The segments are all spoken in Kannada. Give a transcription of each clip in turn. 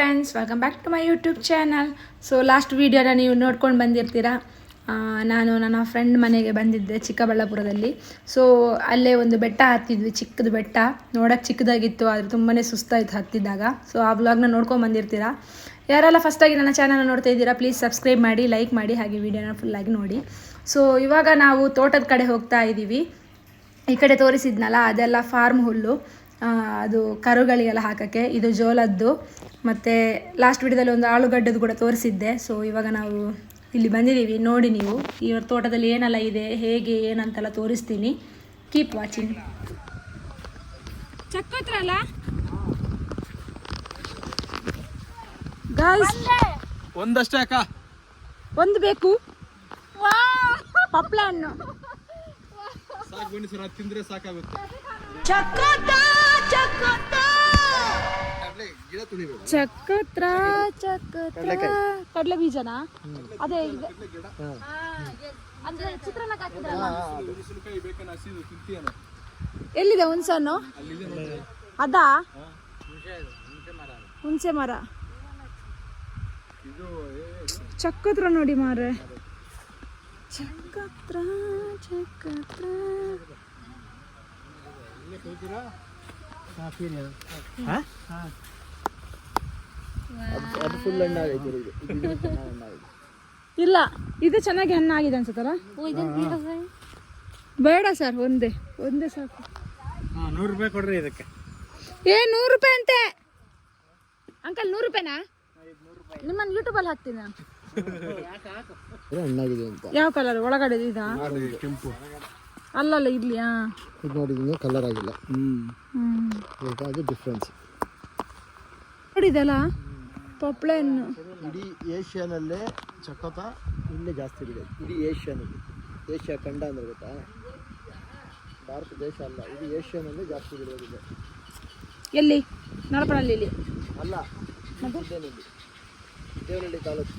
Friends, welcome back to my YouTube channel. So last ವೀಡಿಯೋನ ನೀವು ನೋಡ್ಕೊಂಡು ಬಂದಿರ್ತೀರಾ. ನಾನು ನನ್ನ ಫ್ರೆಂಡ್ ಮನೆಗೆ ಬಂದಿದ್ದೆ ಚಿಕ್ಕಬಳ್ಳಾಪುರದಲ್ಲಿ. ಸೊ ಅಲ್ಲೇ ಒಂದು ಬೆಟ್ಟ ಹತ್ತಿದ್ವಿ, ಚಿಕ್ಕದು ಬೆಟ್ಟ. ನೋಡೋಕ್ಕೆ ಚಿಕ್ಕದಾಗಿತ್ತು, ಆದರೆ ತುಂಬಾ ಸುಸ್ತಾಯಿತು ಹತ್ತಿದ್ದಾಗ. ಸೊ ಆ ವ್ಲಾಗ್ನ ನೋಡ್ಕೊಂಡು ಬಂದಿರ್ತೀರಾ. ಯಾರೆಲ್ಲ ಫಸ್ಟಾಗಿ ನನ್ನ ಚಾನಲ್ ನೋಡ್ತಾ ಇದ್ದೀರಾ, ಪ್ಲೀಸ್ ಸಬ್ಸ್ಕ್ರೈಬ್ ಮಾಡಿ, ಲೈಕ್ ಮಾಡಿ, ಹಾಗೆ ವೀಡಿಯೋನ ಫುಲ್ಲಾಗಿ ನೋಡಿ. ಸೊ ಇವಾಗ ನಾವು ತೋಟದ ಕಡೆ ಹೋಗ್ತಾ ಇದ್ದೀವಿ. ಈ ಕಡೆ ತೋರಿಸಿದ್ನಲ್ಲ ಅದೆಲ್ಲ ಫಾರ್ಮ್ ಹುಲ್ಲು, ಅದು ಕರುಗಳಿಗೆಲ್ಲ ಹಾಕೋಕ್ಕೆ. ಇದು ಜೋಳದ್ದು. ಮತ್ತು ಲಾಸ್ಟ್ ವಿಡಿಯೋದಲ್ಲಿ ಒಂದು ಆಲೂಗಡ್ಡೆದು ಕೂಡ ತೋರಿಸಿದ್ದೆ. ಸೊ ಇವಾಗ ನಾವು ಇಲ್ಲಿ ಬಂದಿದ್ದೀವಿ, ನೋಡಿ ನೀವು ಇವ್ರ ತೋಟದಲ್ಲಿ ಏನೆಲ್ಲ ಇದೆ, ಹೇಗೆ ಏನಂತೆಲ್ಲ ತೋರಿಸ್ತೀನಿ. Keep watching. ಚಕ್ಕೋತ್ರ ಅಲ್ಲ ಗಾಯ್ಸ್, ಒಂದಷ್ಟೇ ಅಕ್ಕ, ಒಂದು ಬೇಕು. ಪಪ್ಳ ಹಣ್ಣು ಸಾಕು ಬನ್ನಿ ಸರ್, ಅದು ತಿಂದ್ರೆ ಸಾಕಾಗುತ್ತೆ. ಚಕ್ಕೋತ್ರ ಕಡಲೆ ಬೀಜನಾ? ಅದೇ ಅಂದ್ರೆ ಚಿತ್ರಾನ್ನಕ್ಕೆ ಹಾಕಿದ್ರಲ್ಲ. ಎಲ್ಲಿದೆ ಹುಣಸನ್ನು? ಅದಾ ಹುಣಸೆ ಮರ. ಚಕ್ಕೋತ್ರ ನೋಡಿ ಮಾರ್ರೆ, ಚಕ್ಕೋತ್ರ ಚಕ್ಕೋತ್ರ. ಇಲ್ಲ, ಇದು ಚೆನ್ನಾಗಿ ಹಣ್ಣಾಗಿದೆ ಅನ್ಸುತ್ತಲ್ಲ. ಬೇಡ ಸರ್, ಒಂದೇ ಸಾಕು. 100 ರೂಪಾಯಿ ಕೊಡ್ರಿ ಇದಕ್ಕೆ. 100 ರೂಪಾಯಿ ಅಂತೆ ಅಂಕಲ್. 100 ರೂಪಾಯಿನಾ? ನಿಮ್ಮನ್ನು ಯೂಟ್ಯೂಬಲ್ಲಿ ಹಾಕ್ತೀನಿ ನಾನು. ಯಾವ ಕಲರ್ ಒಳಗಡೆ ಇದಾ? ಕೆಂಪು ಅಲ್ಲಲ್ಲ, ಇಲ್ಲಿ ಇದು ನೋಡಿ, ಇನ್ನೂ ಕಲರ್ ಆಗಿಲ್ಲ. ಅದು ಡಿಫ್ರೆನ್ಸ್ ನೋಡಿದಲ್ಲ. ಪಪ್ಳೆ ಹಣ್ಣು ಇಡೀ ಏಷ್ಯಾನಲ್ಲೇ ಚಕೋತ ಇಲ್ಲೇ ಜಾಸ್ತಿ ಇದೆ. ಇಡೀ ಏಷ್ಯಾನಲ್ಲಿ, ಏಷ್ಯಾ ಖಂಡ ಅಂದ್ರೆ ಗೊತ್ತಾ, ಭಾರತ ದೇಶ ಅಲ್ಲ, ಇಡೀ ಏಷ್ಯಾನಲ್ಲೇ ಜಾಸ್ತಿ ಬಿಡೋದಿದೆ. ಎಲ್ಲಿ? ನರಪನಹಳ್ಳಿ ಅಲ್ಲ, ದೇವನಹಳ್ಳಿ ತಾಲೂಕು.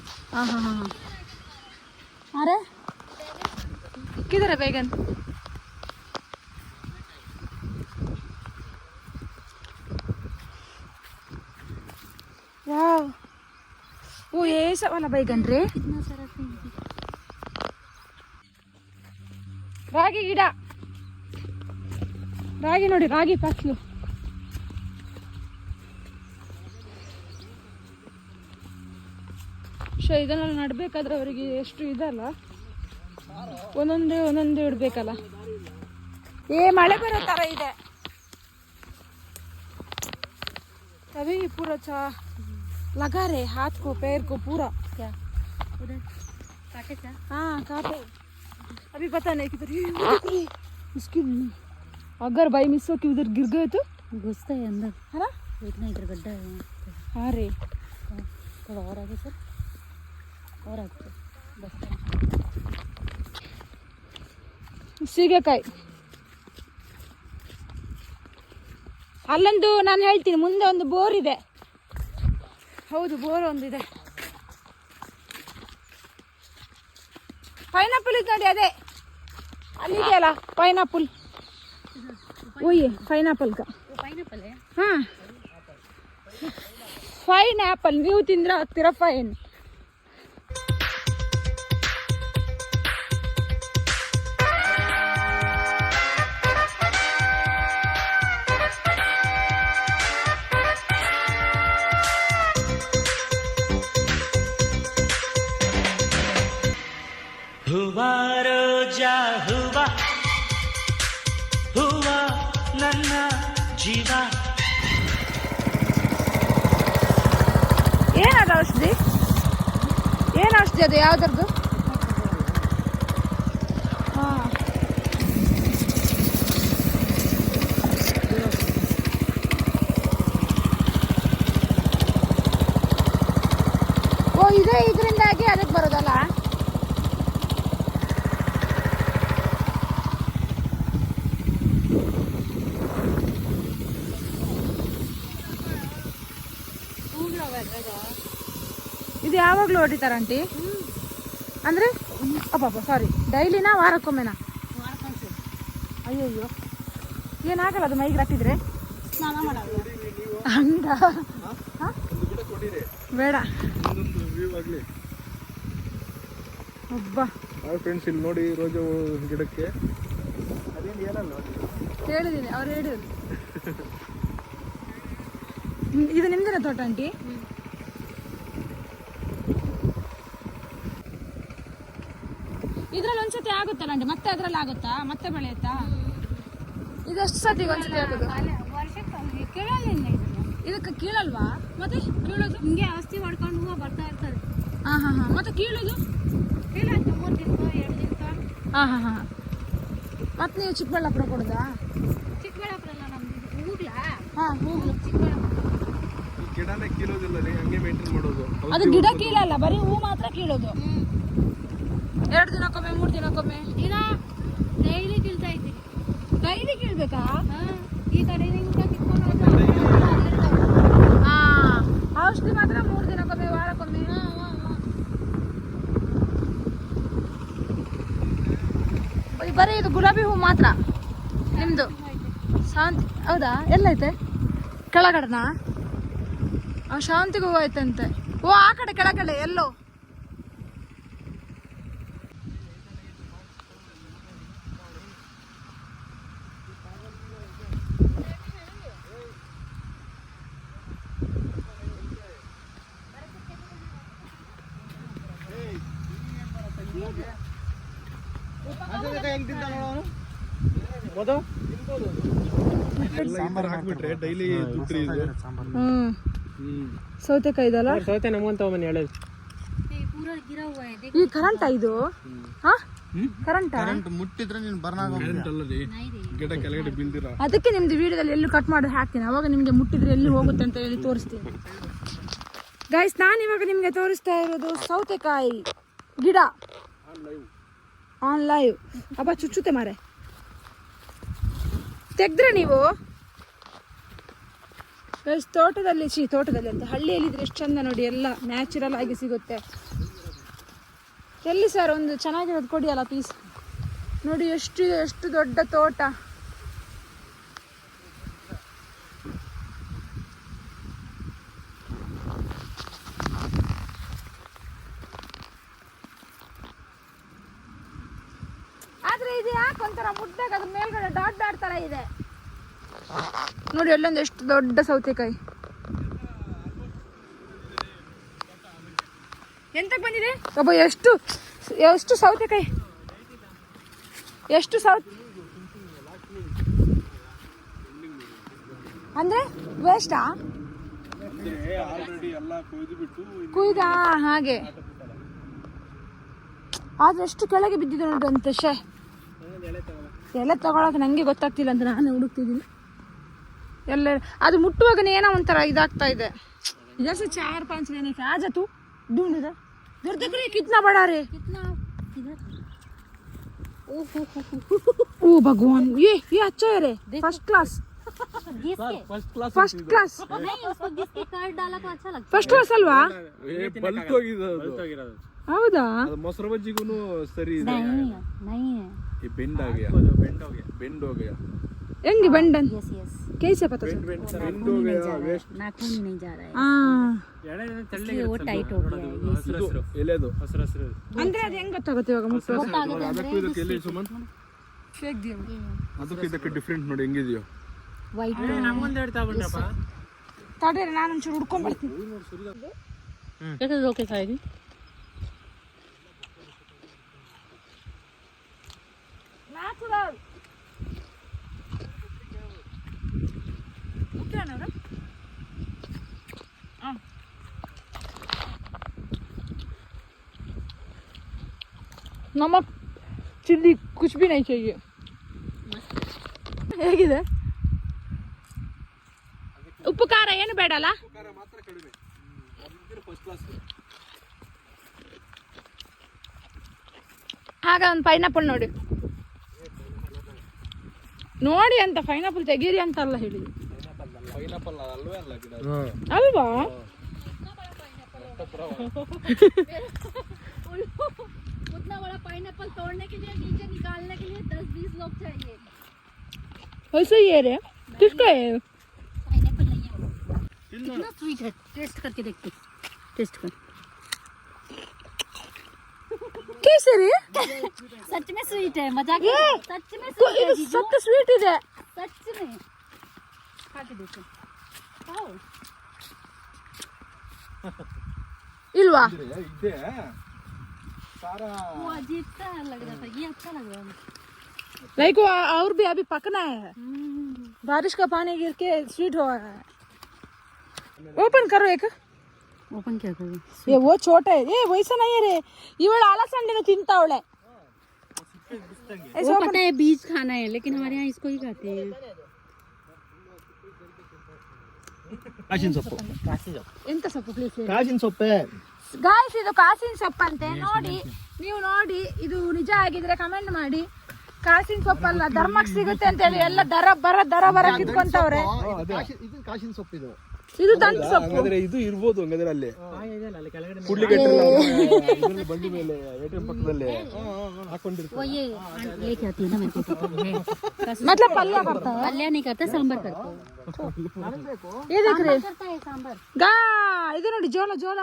ಅರೆ ಕಿಧರ बैगन? वाह, वो ये सब वाला बैगन रे. कितना सारा ರಾಗಿ ಗಿಡ, ರಾಗಿ ನೋಡಿ, ರಾಗಿ ಫಸಲು. ಸೊ ಇದನ್ನ ನಡ್ಬೇಕಾದ್ರೆ ಅವರಿಗೆ ಎಷ್ಟು ಇದಲ್ಲ, ಒಂದೊಂದೇ ಇಡ್ಬೇಕಲ್ಲ. ಮಳೆ ಬರೋ ತರ ಇದೆ. अभी पूरा लगा रहे हाथ को पैर को पूरा. क्या उधर काटे क्या? हाँ काटे. अभी पता नहीं किधर इसकी, अगर बाई मिस हो कि उधर गिर गए तो घुसता है अंदर, है ना? इतना इधर गड्ढा है. हाँ रे, थोड़ा और आगे सर, और आगे बस. ಸೀಗೆಕಾಯಿ ಅಲ್ಲೊಂದು, ನಾನು ಹೇಳ್ತೀನಿ, ಮುಂದೆ ಒಂದು ಬೋರ್ ಇದೆ. ಹೌದು, ಬೋರ್ ಒಂದಿದೆ. ಪೈನಾಪಲ್ ಇದೆ ನೋಡಿ, ಅದೇ ಅಲ್ಲಿದೆಯಲ್ಲ ಪೈನಾಪಲ್. ಓಯ್ ಪೈನಾಪಲ್ ಹಾಂ, ಫೈನ್ ಆ್ಯಪಲ್. ನೀವು ತಿಂದ್ರೆ ಆಗ್ತೀರಾ ಫೈನ್. हुआ रोजा हुआ हुआ ನನ್ನ ಜೀವ. ಏನದು ಔಷಧಿ? ಏನು ಔಷಧಿ ಅದು? ಯಾವ್ದರದ್ದು? ಹಾಂ, ಓ ಇದೇ ಇದರಿಂದಾಗಿ ಅದಕ್ಕೆ ಬರೋದಲ್ಲ. ಇದು ಯಾವಾಗಲೂ ಹೊಡಿತಾರ ಆಂಟಿ? ಅಂದರೆ ಅಬ್ಬಬ್ಬ ಸಾರಿ, ಡೈಲಿನಾ ವಾರಕ್ಕೊಮ್ಮೆನಾ? ಅಯ್ಯಯ್ಯೋ, ಏನಾಗಲ್ಲ ಅದು ಮೈಗೆ ಹತ್ತಿದ್ರೆ? ಸ್ನಾನ ಮಾಡೋದು ಹಂಗ? ಕೊಡಿರಿ ಬೇಡ ಒಂದೊಂದು ವ್ಯೂ ಆಗಲಿ. ಒಬ್ಬ ಫ್ರೆಂಡ್ಸ್ ಇಲ್ಲಿ ನೋಡಿ ರೋಜಾ ಗಿಡಕ್ಕೆ ಅದೇನು ಏನಲ್ಲ ಹೇಳಿದ್ದೀನಿ, ಅವ್ರು ಹೇಳಿದ್ರು. ಇದು ನಿಮ್ದೇನ ತೋಟ ಆಂಟಿ? ಇದ್ರಲ್ಲಿ ಒಂದ್ಸತಿ ಆಗುತ್ತಲ್ಲ ಆಂಟಿ, ಮತ್ತೆ ಅದ್ರಲ್ಲಿ ಆಗುತ್ತಾ, ಮತ್ತೆ ಬೆಳೆಯುತ್ತಾ? ಇದೆಷ್ಟು ಸತಿಗೆ ಒಂದ್ಸತಿ ಆಗೋದು? ವರ್ಷಕ್ಕೆ ಕೇಳಲಿಲ್ಲ ಇದಕ್ಕೆ ಕೀಳಲ್ವಾ? ಮತ್ತೆ ಕೀಳೋದು ಹಿಂಗೆ ಔಷಧಿ ಹೊಡ್ಕೊಂಡು ಹೂವು ಬರ್ತಾ ಇರ್ತದೆ. ಹಾ ಹಾ ಹಾ. ಮತ್ತೆ ಕೀಳೋದು ಕೇಳಾಯ್ತು 3 ದಿನಕ್ಕ 2 ದಿನಕ್ಕ. ಹಾ ಹಾ ಹಾ. ಮತ್ತೆ ನೀವು ಚಿಕ್ಕಬಳ್ಳಾಪುರ ಕೊಡೋದಾ? ಚಿಕ್ಕಬಳ್ಳಾಪುರ ಅಲ್ಲ ನಮ್ದು ಹೂಗ್ಲಾ. ಹಾ ಹೂವು. ಚಿಕ್ಕಬಳ್ಳಾಪುರ ಈ ಗಿಡನೇ ಕೀಳೋದಿಲ್ಲ ರೀ, ಹಂಗೆ ಮೇಂಟೈನ್ ಮಾಡೋದು. ಅದು ಗಿಡ ಕೀಳಲ್ಲ, ಬರೀ ಹೂ ಮಾತ್ರ ಕೀಳೋದು. 2 ದಿನಕ್ಕೊಮ್ಮೆ 3 ದಿನಕ್ಕೊಮ್ಮೆ ದಿನ ಡೈಲಿ ಕೀಳ್ತಾ ಇದ್ವಿ. ಡೈಲಿ ಕೀಳ್ಬೇಕಾ? ಈ ಕಡೆ ಹಿಂಗೆ ಕಿತ್ಕೊಂಡು ಹಾ. ಔಷಧಿ ಮಾತ್ರ 3 ದಿನಕ್ಕೊಮ್ಮೆ, ವಾರಕ್ಕೊಮ್ಮೆ. ಬರೀ ಇದು ಗುಲಾಬಿ ಹೂ ಮಾತ್ರ ನಿಮ್ದು? ಶಾಂತಿ ಹೌದಾ? ಎಲ್ಲೈತೆ ಕೆಳಗಡೆನ? ಶಾಂತಿಗೆ ಹೂ ಐತಂತೆ. ಓ ಆ ಕಡೆ ಕೆಳಗಡೆ ಎಲ್ಲೋ. ಹಾಕ್ಬಿಟ್ರೆ ಡೈಲಿ ದುಡ್ಡು ಇದು. ಸೌತೆಕಾಯಿ ಇದಲ್ಲ? ಸೌತೆ ನಮಗಂತ ಒಮ್ಮೆ ಹೇಳೋದು ಪೂರ ಗಿರ ಹೂವ ಇದೆ. ಈ ಕರೆಂಟಾ ಇದು? ಹಾ ಕರೆಂಟಾ? ಕರೆಂಟ್ ಮುಟ್ಟಿದ್ರೆ ನೀನು ಬರ್ನಾಗ ಕರೆಂಟ್ ಅಲ್ಲ ರೀ, ಗಿಡ ಕೆಳಗಡೆ ಬಿದ್ದಿರ. ಅದಕ್ಕೆ ನಿಮ್ದು ವಿಡಿಯೋದಲ್ಲಿ ಎಲ್ಲೂ ಕಟ್ ಮಾಡಿ ಹಾಕ್ತೀನಿ, ಅವಾಗ ನಿಮ್ಗೆ ಮುಟ್ಟಿದ್ರೆ ಎಲ್ಲಿ ಹೋಗುತ್ತೆ ಅಂತ ಹೇಳಿ ತೋರಿಸ್ತೀನಿ. ಗೈಸ್, ನಾನು ಇವಾಗ ನಿಮ್ಗೆ ತೋರಿಸ್ತಾ ಇರೋದು ಸೌತೆಕಾಯಿ ಗಿಡ ಆನ್ ಲೈವ್. ಅಬ್ಬ ಚುಚ್ಚುತ್ತೆ ಮಾರೆ. ತೆಗ್ದ್ರೆ ನೀವು ಗೈಸ್ ತೋಟದಲ್ಲಿ ಅಂತ ಹಳ್ಳಿಯಲ್ಲಿದ್ರೆ ಎಷ್ಟು ಚಂದ ನೋಡಿ, ಎಲ್ಲ ನ್ಯಾಚುರಲ್ ಆಗಿ ಸಿಗುತ್ತೆ. ಎಲ್ಲಿ ಸರ್ ಒಂದು ಚೆನ್ನಾಗಿರೋದು ಕೊಡಿ ಅಲ್ಲ ಪೀಸ್. ನೋಡಿ ಎಷ್ಟು ದೊಡ್ಡ ತೋಟ. ಆದ್ರೆ ಇದು ಯಾಕೆ ಒಂಥರ ಮುಟ್ಟಾಗ ಅದ್ರ ಮೇಲ್ಗಡೆ ಡಾಟ್ ತರ ಇದೆ ನೋಡಿ. ಅಲ್ಲೊಂದು ಎಷ್ಟು ದೊಡ್ಡ ಸೌತೆಕಾಯಿ. ಎಂತಕ್ಕೆ ಬಂದಿದೆ ಒಬ್ಬ? ಎಷ್ಟು ಸೌತೆಕಾಯಿ, ಎಷ್ಟು ಅಂದ್ರೆ ವೇಸ್ಟಾ? ಕುಯ್ದ ಹಾಗೆ. ಆದ್ರೆ ಎಷ್ಟು ಕೆಳಗೆ ಬಿದ್ದಿದೆ ನೋಡಿ ಅಂತ. ಎಲೆ ತಗೊಳಕ್ಕೆ ನಂಗೆ ಗೊತ್ತಾಗ್ತಿಲ್ಲ ಅಂತ ನಾನು ಹುಡುಕ್ತಿದ್ದೀನಿ. ಎಲ್ಲ ಅದು ಮುಟ್ಟುವಾಗನೇ ಏನೋ ಒಂಥರ ಇದಾಗ್ತಾ ಇದೆ. जैसे 4-5 लेने के आ जा तू ढूंढ इधर इधर देख रही कितना बड़ा रे कितना इधर. ओ भगवान ये अच्छा है रे फर्स्ट क्लास फर्स्ट क्लास नहीं उसको घिस के काट डाला तो अच्छा लगता फर्स्ट क्लास ಅಲ್ವಾ? ಬಲ್ತೋಗಿದೆ. ಹೌದಾ? ಮೊಸರು ಬಜ್ಜಿಗೂ ಸರಿ ಇದೆ. नहीं है ये बेंड आ गया, बेंड हो गया. ಹೆಂಗೆ ಬಂಡನ್ यस यस कैसे पता चला? बेंड हो गया, वेस्ट. नाखून ही नहीं जा रहा है. ಆ इसलिए वो टाइट हो गया है. ಇದು ಎಲೆದು ಅಂದ್ರೆ ಅದು ಹೆಂಗ್ ಗೊತ್ತಾಗುತ್ತೆ ಇವಾಗ ಮುಟ್ಟು? ಅದಕ್ಕೂ ಇದಕ್ಕೆ ಎಲೆ ಸುಮಂತ್, ಫೇಕ್ ದಿಯೋ ಅದಕ್ಕೆ ಇದಕ್ಕೆ ಡಿಫ್ರೆಂಟ್ ನೋಡಿ ಹೆಂಗಿದೆಯೋ. वाइट ತಡ್ರಿ ನಾನು ಒಂಚೂರು ಹುಡ್ಕೊಂಡ್ ಬರ್ತೀನಿ. कैसे रोके खाएगी. ನ್ಯಾಚುರಲ್ ಮುಖ್ಯನವರ नमक चिल्ली कुछ भी नहीं चाहिए. ಹೇಗಿದೆ? ಉಪ್ಪು ಖಾರ ಏನು ಬೇಡಲ್ಲ? ಆಗ ಒಂದು ಪೈನಾಪಲ್ ನೋಡಿ ನೋಡಿ ಅಂತ. ಪೈನಾಪಲ್ ತೆಗೀರಿ ಅಂತ ಅಲ್ಲ ಹೇಳಿದ್ರು. ಪೈನಾಪಲ್ ಅಲ್ವೇ ಅಲ್ಲ ಗಿಡ ಅಲ್ವಾ? उतना बड़ा पाइनएप्पल तोड़ने के लिए नीचे निकालने के लिए 10-20 लोग चाहिए. वैसे ये रे किसका है? पाइनएप्पल नहीं है. कितना स्वीट है, टेस्ट करके देखते, टेस्ट कर। कैसे रे सच में स्वीट है, मजाक ये नहीं, सच में स्वीट है जीजू, सख्त ಸ್ವೀಟ್ ಇದೆ सच में। खा के देखो, खाओ। ಇಲ್ವಾ ಇದೆ सारा वो अजीब सा लग रहा था, ये अच्छा लग रहा है। लाइक और भी अभी पकना है, बारिश का पानी गिर के स्वीट हुआ है। ओपन करो एक। ओपन क्या करूँ? ये वो छोटा है, ये वैसा नहीं है रे, ಇವಳು ಅಲಸಂದಿನ ತಿಂತಾವಳೆ। वो पता है बीज खाना है, लेकिन हमारे यहाँ इसको ही खाते हैं। ಕಾಸಿನ ಸೊಪ್ಪು ಎಂತ ಸೊಪ್ಪು ಪ್ಲೀಸ್? ಕಾಸಿನ ಸೊಪ್ಪೆ ಗಾಯ್ಸ್ ಇದು ಕಾಸಿನ ಸೊಪ್ಪಂತೆ, ನೋಡಿ ನೀವು ನೋಡಿ, ಇದು ನಿಜ ಆಗಿದ್ರೆ ಕಮೆಂಟ್ ಮಾಡಿ. ಕಾಸಿನ ಸೊಪ್ಪಲ್ಲ, ಧರ್ಮಕ್ಕೆ ಸಿಗುತ್ತೆ ಅಂತ ಹೇಳಿ ಎಲ್ಲ ದರ ಬರ ಕಿತ್ಕೊಂತವ್ರೆ. ಇದು ಕಾಸಿನ ಸೊಪ್ಪು ಇದು ಇದು ದಂಟು ಸೊಪ್ಪು. ಹಂಗಾದ್ರೆ ಇದು ಇರ್ಬೋದು, ಹಂಗಾದ್ರೆ ಅಲ್ಲಿ ಬಂಡಿ ಮೇಲೆ ATM ಪಕ್ಕದಲ್ಲಿ ಹಾಕೊಂಡಿರ್ತಾರೆ. वो ये लेके आती है ना मेरे को, मतलब ಪಲ್ಯ ಬರ್ತಾವ, पल्या नहीं करता, सांबर करता है। ये देख रहे करता है सांबर। ಗಾ ಇದು ನೋಡಿ ಜೋಳ ಜೋಳ.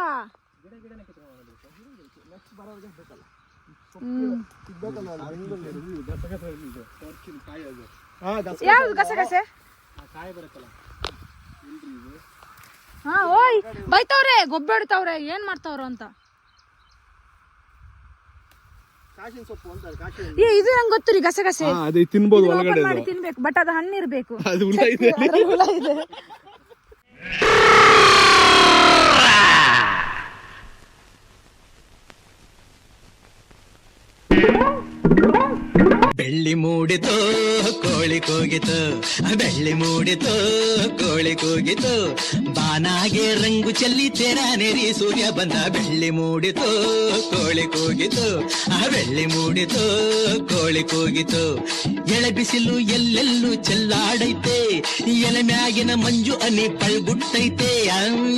ಯಾವ್ದು ಗಸಗಸೆ? ಹಾ ಓಯ್ ಬೈತವ್ರೆ, ಗೊಬ್ಬರ ಇಡ್ತಾವ್ರೆ, ಏನ್ ಮಾಡ್ತಾವ್ರು ಅಂತ. ಕಾಸಿನ ಸೊಪ್ಪು ಅಂತ ಕಾಸಿನ ಇದು ನಂಗೆ ಗೊತ್ತು ರೀ, ಗಸಗಸೆ ಅದು ತಿನ್ಬೋದು ಇದನ್ನ ಒಳಗಡೆ open ಮಾಡಿ ತಿನ್ಬೇಕು, ಬಟ್ ಅದು ಹಣ್ಣಿರ್ಬೇಕು. ಅದು ಹುಳ ಇದೆ. ಅದ್ರಲ್ಲಿ ಹುಳ ಇದೆ. ಬೆಳ್ಳಿ ಮೂಡಿತು ಕೋಳಿ ಕೂಗಿತು, ಬೆಳ್ಳಿ ಮೂಡಿತು ಕೋಳಿ ಕೂಗಿತು, ಬಾನಾಗೆ ರಂಗು ಚೆಲ್ಲಿ ತೆರ ನೆರಿ ಸೂರ್ಯ ಬಂದ. ಬೆಳ್ಳಿ ಮೂಡಿತು ಕೋಳಿ ಕೂಗಿತು, ಬೆಳ್ಳಿ ಮೂಡಿತು ಕೋಳಿ ಕೂಗಿತು, ಎಳೆ ಬಿಸಿಲು ಎಲ್ಲೆಲ್ಲೂ ಚೆಲ್ಲಾಡೈತೆ, ಎಲೆ ಮ್ಯಾಗಿನ ಮಂಜು ಅನಿ ಪಳ್ಗುಟ್ಟೈತೆ.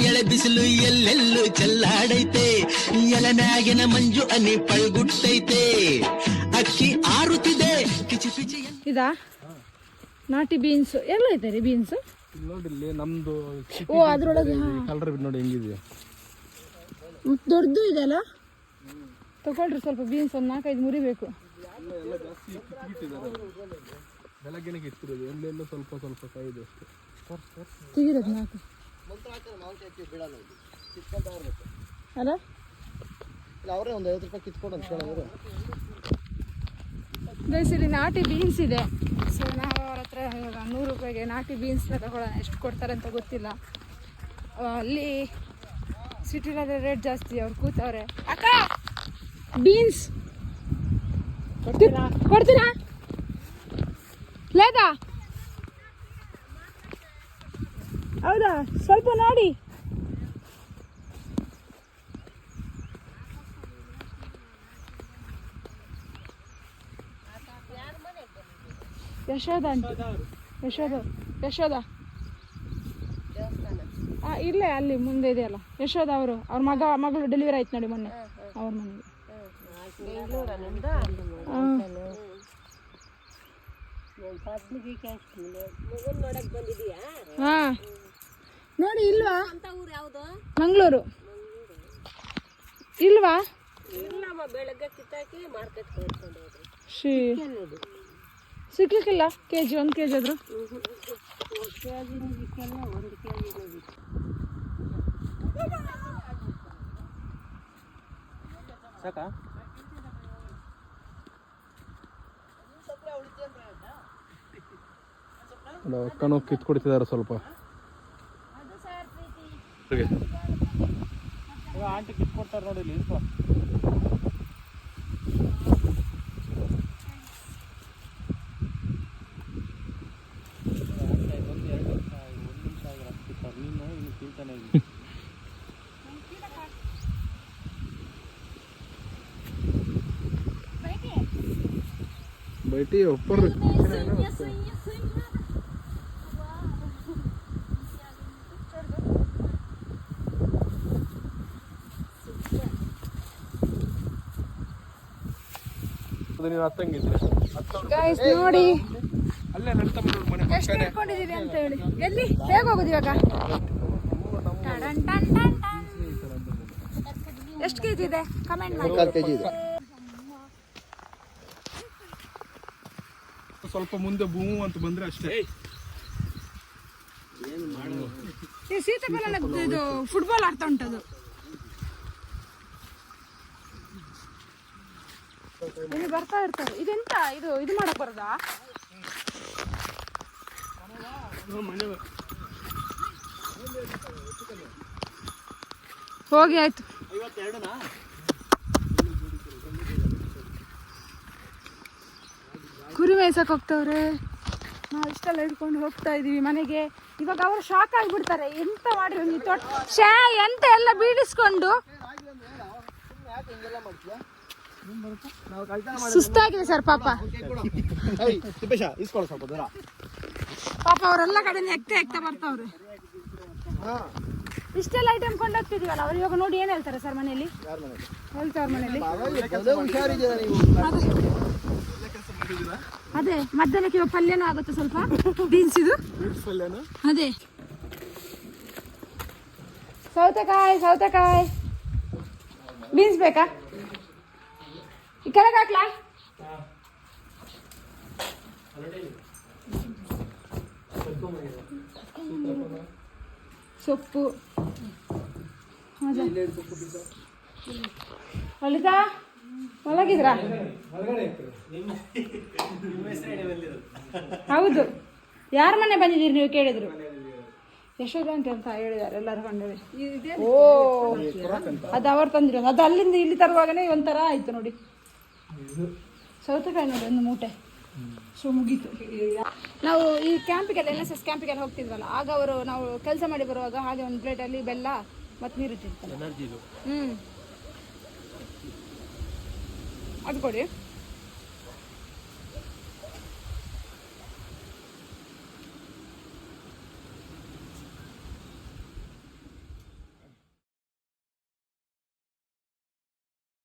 ಎಳೆ ಬಿಸಿಲು ಎಲ್ಲೆಲ್ಲೂ ಚೆಲ್ಲಾಡೈತೆ, ಎಲೆ ಮ್ಯಾಗಿನ ಮಂಜು ಅನಿ ಪಳ್ಗುಟ್ಟೈತೆ, ಅಕ್ಕಿ ಆರುತ್ತಿದೆ ಕಿಚಿ ಪಿಚಿ. ಇದಾ ನಾಟಿ ಬೀನ್ಸ್ ಎಲ್ಲ ಐತೆ ರೀ ಬೀನ್ಸ್. ನೋಡಿ ಇಲ್ಲಿ ನಮ್ದು ಓ ಅದ್ರೊಳಗೆ ಕಲರ್ ನೋಡಿ ಹೆಂಗಿದೆ. ದೊಡ್ಡದು ಇದೆ ಅಲ್ಲ, ತಗೊಳ್ರಿ ಸ್ವಲ್ಪ ಬೀನ್ಸ್, ಒಂದು 4-5 ಮುರಿಬೇಕು. ಎಲ್ಲ ಜಾಸ್ತಿ ಕಿತ್ಬಿಟ್ಟಿದ್ದಾರೆ, ಬೆಳಗ್ಗೆನೆ ಕಿತ್ತಿರೋದು, ಎಲ್ಲೆಲ್ಲ ಸ್ವಲ್ಪ ಸ್ವಲ್ಪ ಕಾಯಿದೆ ಅಷ್ಟೇ. ತೆಗಿರೋದು 4 ಅಲ್ಲ. ಇಲ್ಲ ಅವರೇ ಒಂದು 50 ರೂಪಾಯಿ ಕಿತ್ಕೊಂಡು ಅಂತ ಕೇಳಿದ್ರು. ಗೈಸ್ ಇಲ್ಲಿ ನಾಟಿ ಬೀನ್ಸ್ ಇದೆ. ಸೊ ನಾವು ಅವ್ರ ಹತ್ರ ಇವಾಗ 100 ರೂಪಾಯಿಗೆ ನಾಟಿ ಬೀನ್ಸ್ನ ತಗೊಳ್ಳೋಣ, ಎಷ್ಟು ಕೊಡ್ತಾರೆ ಅಂತ ಗೊತ್ತಿಲ್ಲ. ಅಲ್ಲಿ ಸಿಟಿಲಾದ್ರೆ ರೇಟ್ ಜಾಸ್ತಿ, ಅವ್ರು ಕೂತವ್ರೆ. ಅಕ್ಕ ಬೀನ್ಸ್ ಕೊಡ್ತೀರಾ? ಲೇದಾ ಹೌದಾ, ಸ್ವಲ್ಪ ನೋಡಿ. ಯಶೋಧ ಅಂತ, ಯಶೋಧ ಇಲ್ಲೇ ಅಲ್ಲಿ ಮುಂದೆ ಇದೆಯಲ್ಲ ಯಶೋಧ, ಅವ್ರ ಮಗಳು ಡೆಲಿವರಿ ಆಯ್ತು ನೋಡಿ ಮೊನ್ನೆ, ಅವ್ರ ಮನೆಗೆ. ಹಾ ನೋಡಿ, ಇಲ್ವಾ ಮಂಗಳೂರು ಇಲ್ವಾ? ಶ್ರೀ ಸಿಗ್ಲಿಕ್ಕಿಲ್ಲ, ಕೆಜಿ 1 ಕೆಜಿ ಆದ್ರು. ಸಾಕಾ? ಅಕ್ಕನೋ ಕಿತ್ಕೊಡ್ತಿದ್ದಾರೆ ಸ್ವಲ್ಪ. ಆಂಟಿ ಕಿತ್ಕೊಡ್ತಾರೆ ನೋಡಿ ಇಲ್ಲಿ. बैठी ऊपर ನೀವು ಹತ್ತಂಗಿದ್ರೆ ಗೈಸ್ ನೋಡಿ ಅಲ್ಲೇ ನಡ್ತಾ ಎಷ್ಟು ಇಟ್ಕೊಂಡಿದೀವಿ ಅಂತ ಹೇಳಿ. ಎಲ್ಲಿ ಹೇಗೆ ಹೋಗುದು ಇವಾಗ? ಎಷ್ಟು ಕೆಜಿ ಇದೆ ಕಮೆಂಟ್ ಮಾಡಿ. 4 kg ಇದೆ. ಸ್ವಲ್ಪ ಮುಂದೆ ಬೂಮು ಅಂತ ಬಂದ್ರೆ ಅಷ್ಟೇ. ಈ ಸೀತಾಫಲ ಇದು ಫುಟ್ಬಾಲ್ ಆಡ್ತಾ ಉಂಟದು. ಇಲ್ಲಿ ಬರ್ತಾ ಇರ್ತಾರೆ. ಇದೆಂತ ಇದು ಮಾಡಕ್ ಬರೋದಾ? ಹೋಗಿ ಆಯ್ತು. ಕುರಿ ಮೇಯ್ಸಕ್ ಹೋಗ್ತವ್ರೆ. ನಾವು ಇಷ್ಟೆಲ್ಲ ಹಿಡ್ಕೊಂಡು ಹೋಗ್ತಾ ಇದೀವಿ ಮನೆಗೆ. ಇವಾಗ ಅವರು ಶಾಕ್ ಆಗಿಬಿಡ್ತಾರೆ, ಎಂತ ಮಾಡಿರೋ ನೀವು ಎಂತ ಎಲ್ಲ ಬೀಡಿಸ್ಕೊಂಡು. ಸುಸ್ತಾಗಿದೆ ಸರ್ ಪಾಪ. ಪಾಪ ಅವರೆಲ್ಲ ಕಡೆ ಎಕ್ತಾ ಬರ್ತಾವ್ರೆ. ಇಷ್ಟೆಲ್ಲ ಐಟಮ್ ಕೊಂಡೋಗ್ತಿದೀವಲ್ಲ ಅವ್ರು. ಇವಾಗ ನೋಡಿ ಏನ್ ಹೇಳ್ತಾರೆ ಸರ್ ಮನೆಯಲ್ಲಿ? ಹೇಳ್ತಾವ್ರ ಮನೆಯಲ್ಲಿ ಅದೇ ಮಧ್ಯಾಹ್ನಕ್ಕೆ ಇವಾಗ ಪಲ್ಯನೂ ಆಗುತ್ತೆ ಸ್ವಲ್ಪ ಬೀನ್ಸ್ ಇದು. ಅದೇ ಸೌತೆಕಾಯಿ ಬೀನ್ಸ್ ಬೇಕಾ? ಈ ಕೆಳಗೆ ಹಾಕ್ಲಾ? ಸೊಪ್ಪು ಲಲಿತಾ ಮಲಗಿದ್ರಾ? ಹೌದು. ಯಾರ ಮನೆ ಬಂದಿದ್ದೀರಿ ನೀವು ಕೇಳಿದ್ರು? ಯಶೋಧ ಅಂತ ಹೇಳಿದ್ದಾರೆ ಎಲ್ಲರೂ ಕಂಡು. ಓ ಅದು ಅವ್ರು ತಂದಿರೋದು. ಅದು ಅಲ್ಲಿಂದ ಇಲ್ಲಿ ತರುವಾಗನೇ ಒಂಥರ ಆಯ್ತು ನೋಡಿ. ಸೌತೆಕಾಯಿ ನೋಡಿ ಒಂದು ಮೂಟೆ. ಸೊ ಮುಗೀತು. ನಾವು ಈ ಕ್ಯಾಂಪಿಗೆಲ್ಲ NSS ಕ್ಯಾಂಪಿಗೆಲ್ಲ ಹೋಗ್ತಿದ್ವಲ್ಲ, ಆಗ ಅವರು ನಾವು ಕೆಲಸ ಮಾಡಿ ಬರುವಾಗ ಹಾಗೆ ಒಂದು ಪ್ಲೇಟಲ್ಲಿ ಬೆಲ್ಲ ಮತ್ತು ನೀರು ಇಟ್ಟಿರ್ತಾರೆ. ಅದು ಕೊಡಿ.